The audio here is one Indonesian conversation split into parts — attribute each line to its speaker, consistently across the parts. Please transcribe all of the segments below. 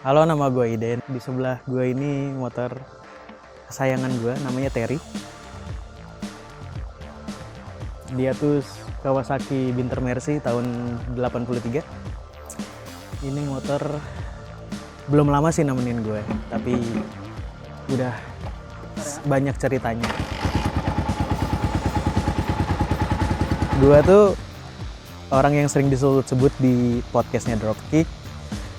Speaker 1: Halo, nama gue Iden. Di sebelah gue ini motor kesayangan gue, namanya Terry. Dia tuh Kawasaki Binter Mercy tahun 83. Ini motor belum lama sih nemenin gue, tapi udah banyak ceritanya. Gue tuh orang yang sering disebut di podcastnya Dropkick,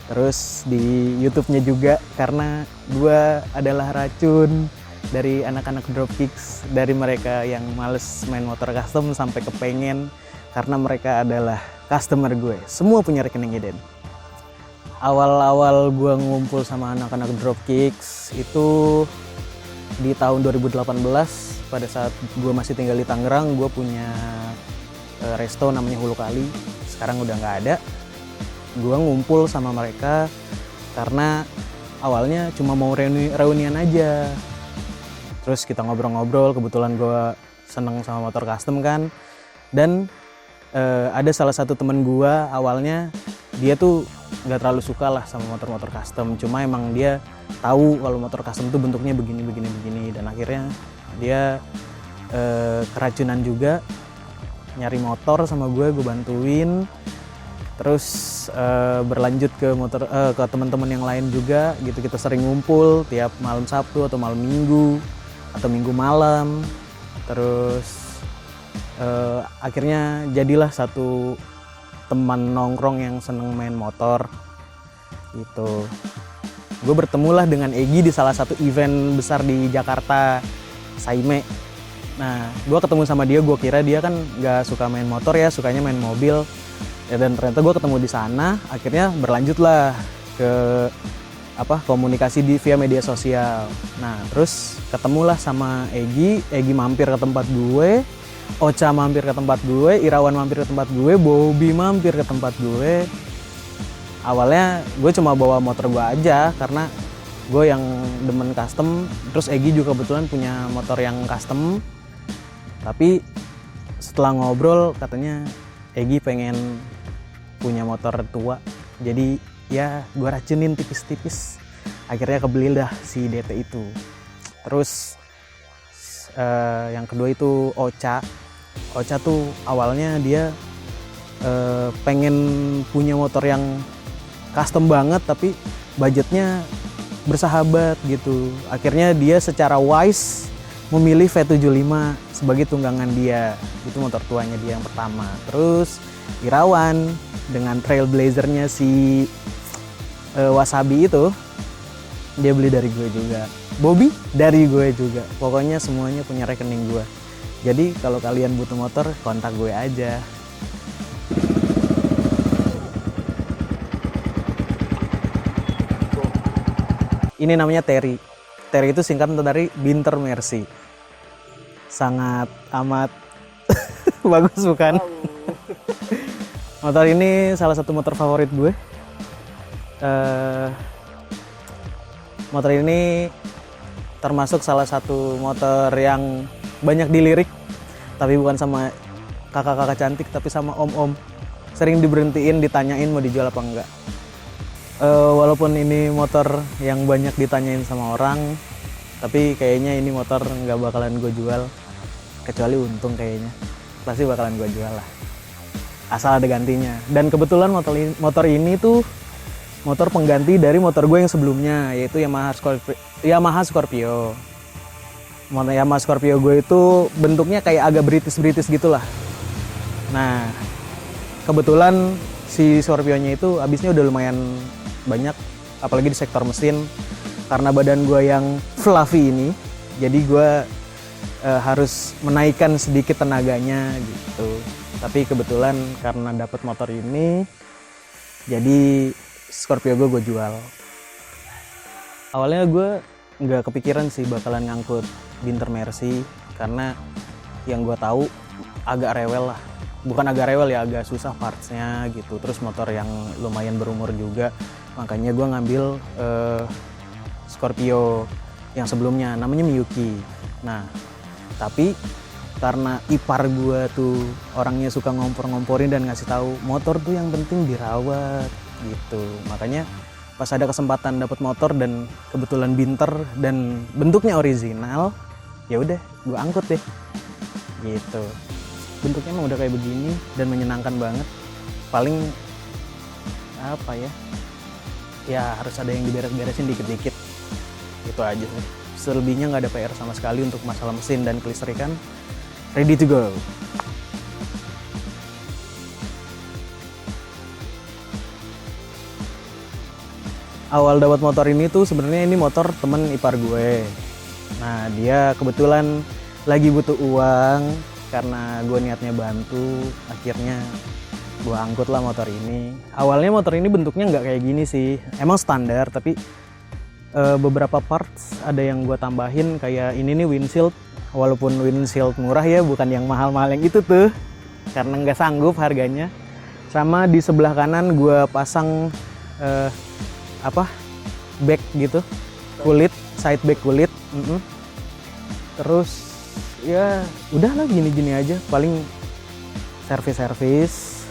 Speaker 1: terus di YouTube-nya juga, karena gue adalah racun dari anak-anak Dropkicks, dari mereka yang males main motor custom sampai kepengen, karena mereka adalah customer gue. Semua punya rekening Iden. Awal-awal gue ngumpul sama anak-anak Dropkicks itu di tahun 2018, pada saat gue masih tinggal di Tangerang. Gue punya resto namanya Hulu Kali, sekarang udah nggak ada. Gue ngumpul sama mereka karena awalnya cuma mau reunian aja. Terus kita ngobrol-ngobrol, kebetulan gue seneng sama motor custom kan. Dan ada salah satu temen gue, awalnya dia tuh nggak terlalu suka lah sama motor-motor custom. Cuma emang dia tahu kalau motor custom tuh bentuknya begini. Dan akhirnya dia keracunan juga, nyari motor sama gue bantuin. Terus berlanjut ke ke teman-teman yang lain juga gitu. Kita sering ngumpul tiap malam Sabtu atau malam Minggu atau Minggu malam. Terus akhirnya jadilah satu teman nongkrong yang seneng main motor gitu. Gue bertemulah dengan Egi di salah satu event besar di Jakarta, Saime. Nah, gue ketemu sama dia, gue kira dia kan gak suka main motor ya, sukanya main mobil. Ya, dan ternyata gue ketemu di sana, akhirnya berlanjutlah ke komunikasi via media sosial. Nah, terus ketemulah sama Egi mampir ke tempat gue, Ocha mampir ke tempat gue, Irawan mampir ke tempat gue, Bobby mampir ke tempat gue. Awalnya gue cuma bawa motor gue aja karena gue yang demen custom, terus Egi juga kebetulan punya motor yang custom. Tapi setelah ngobrol katanya Egi pengen punya motor tua, jadi ya gue racunin tipis-tipis. Akhirnya kebeli dah si DT itu. Terus yang kedua itu Ocha tuh awalnya dia pengen punya motor yang custom banget tapi budgetnya bersahabat gitu. Akhirnya dia secara wise memilih V75 sebagai tunggangan dia. Itu motor tuanya dia yang pertama. Terus Irawan dengan Trailblazer-nya si Wasabi itu dia beli dari gue juga. Bobby dari gue juga. Pokoknya semuanya punya rekening gue. Jadi kalau kalian butuh motor, kontak gue aja. Ini namanya Terry. Terry itu singkatan dari Binter Mercy. Sangat amat bagus bukan? Motor ini salah satu motor favorit gue. Motor ini termasuk salah satu motor yang banyak dilirik, tapi bukan sama kakak-kakak cantik, tapi sama om-om. Sering diberhentiin, ditanyain mau dijual apa enggak. Walaupun ini motor yang banyak ditanyain sama orang, tapi kayaknya ini motor nggak bakalan gue jual, kecuali untung kayaknya. Pasti bakalan gue jual lah, asal ada gantinya. Dan kebetulan motor ini tuh motor pengganti dari motor gue yang sebelumnya, yaitu Yamaha Scorpio. Yamaha Scorpio gue itu bentuknya kayak agak British gitulah. Nah, kebetulan si Scorpio-nya itu habisnya udah lumayan banyak, apalagi di sektor mesin. Karena badan gue yang fluffy ini, jadi gue harus menaikkan sedikit tenaganya gitu. Tapi kebetulan karena dapat motor ini, jadi Scorpio gue jual. Awalnya gue nggak kepikiran sih bakalan ngangkut Binter Mercy, karena yang gue tahu agak rewel lah. Bukan agak rewel ya, agak susah partsnya gitu. Terus motor yang lumayan berumur juga, makanya gue ngambil Scorpio yang sebelumnya, namanya Miyuki. Nah, tapi karena ipar gue tuh orangnya suka ngompor-ngomporin dan ngasih tahu motor tuh yang penting dirawat gitu, makanya pas ada kesempatan dapat motor dan kebetulan Binter dan bentuknya original, ya udah gue angkut deh gitu. Bentuknya emang udah kayak begini dan menyenangkan banget. Paling apa ya harus ada yang diberes-beresin dikit-dikit, itu aja sih. Selebihnya nggak ada PR sama sekali untuk masalah mesin dan kelistrikan. Ready to go. Awal dapat motor ini tuh sebenarnya ini motor temen ipar gue. Nah dia kebetulan lagi butuh uang karena gue niatnya bantu, akhirnya gue angkut lah motor ini. Awalnya motor ini bentuknya nggak kayak gini sih, emang standar tapi beberapa parts ada yang gue tambahin, kayak ini nih windshield. Walaupun windshield murah ya, bukan yang mahal-mahal yang itu tuh, karena nggak sanggup harganya. Sama di sebelah kanan gue pasang back gitu, kulit, side back kulit. Terus ya udahlah gini-gini aja, paling servis,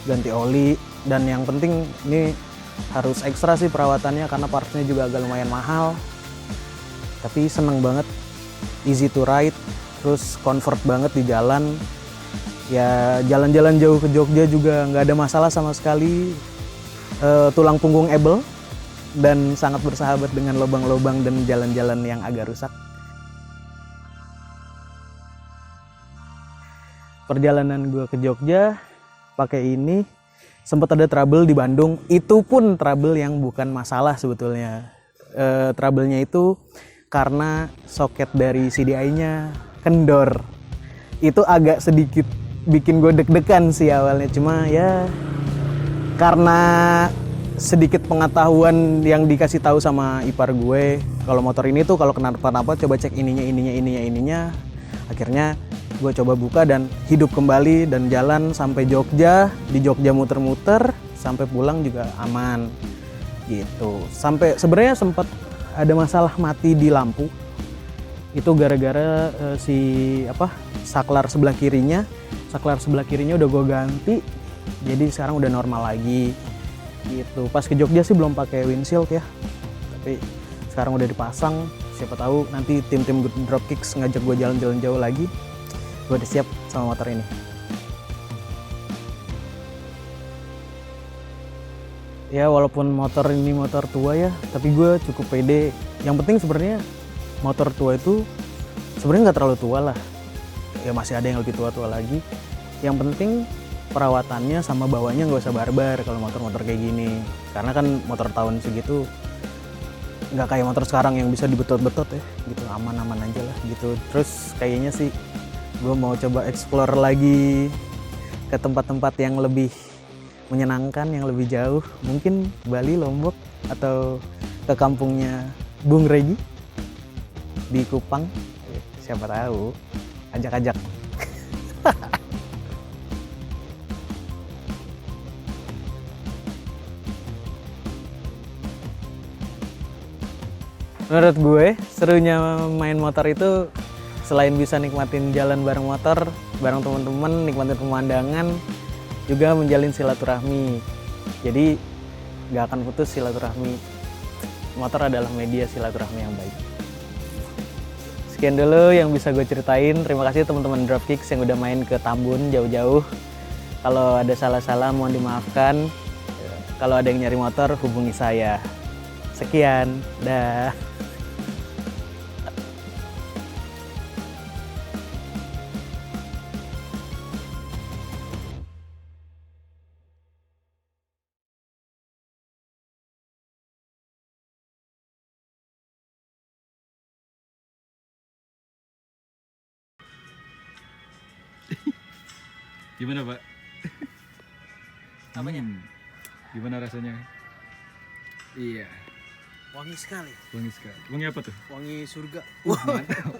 Speaker 1: ganti oli, dan yang penting ini harus ekstra sih perawatannya karena partsnya juga agak lumayan mahal. Tapi seneng banget, easy to ride, terus comfort banget di jalan. Ya jalan-jalan jauh ke Jogja juga nggak ada masalah sama sekali. Tulang punggung able dan sangat bersahabat dengan lubang-lubang dan jalan-jalan yang agak rusak. Perjalanan gue ke Jogja pakai ini, sempat ada trouble di Bandung. Itu pun trouble yang bukan masalah sebetulnya. Trouble-nya itu karena soket dari CDI-nya kendor. Itu agak sedikit bikin gue deg-degan sih awalnya. Cuma ya karena sedikit pengetahuan yang dikasih tahu sama ipar gue, kalau motor ini tuh kalau kenapa-napa coba cek ininya. Akhirnya gue coba buka dan hidup kembali dan jalan sampai Jogja. Di Jogja muter-muter sampai pulang juga aman gitu. Sampai sebenarnya sempat ada masalah mati di lampu. Itu gara-gara saklar sebelah kirinya udah gue ganti. Jadi sekarang udah normal lagi. Gitu. Pas ke Jogja sih belum pakai windshield ya, tapi sekarang udah dipasang. Siapa tahu nanti tim-tim Dropkicks ngajak gue jalan-jalan jauh lagi, gue udah siap sama motor ini. Ya walaupun motor ini motor tua ya, tapi gue cukup pede. Yang penting sebenarnya motor tua itu sebenarnya nggak terlalu tua lah, ya masih ada yang lebih tua-tua lagi. Yang penting perawatannya sama bawanya nggak usah barbar kalau motor-motor kayak gini, karena kan motor tahun segitu nggak kayak motor sekarang yang bisa dibetot-betot ya gitu, aman-aman aja lah gitu. Terus kayaknya sih gue mau coba explore lagi ke tempat-tempat yang lebih menyenangkan, yang lebih jauh, mungkin Bali, Lombok, atau ke kampungnya Bung Regi di Kupang. Siapa tahu, ajak-ajak. Menurut gue, serunya main motor itu selain bisa nikmatin jalan bareng motor, bareng teman-teman, nikmatin pemandangan, juga menjalin silaturahmi. Jadi nggak akan putus silaturahmi. Motor adalah media silaturahmi yang baik. Sekian dulu yang bisa gue ceritain. Terima kasih teman-teman Dropkicks yang udah main ke Tambun jauh-jauh. Kalau ada salah-salah mohon dimaafkan. Kalau ada yang nyari motor, hubungi saya. Sekian, dah.
Speaker 2: Gimana Pak?
Speaker 1: Apanya?
Speaker 2: Gimana rasanya? Iya.
Speaker 1: Wangi sekali.
Speaker 2: Wangi sekali. Wangi apa tuh?
Speaker 1: Wangi surga.
Speaker 2: Mantap.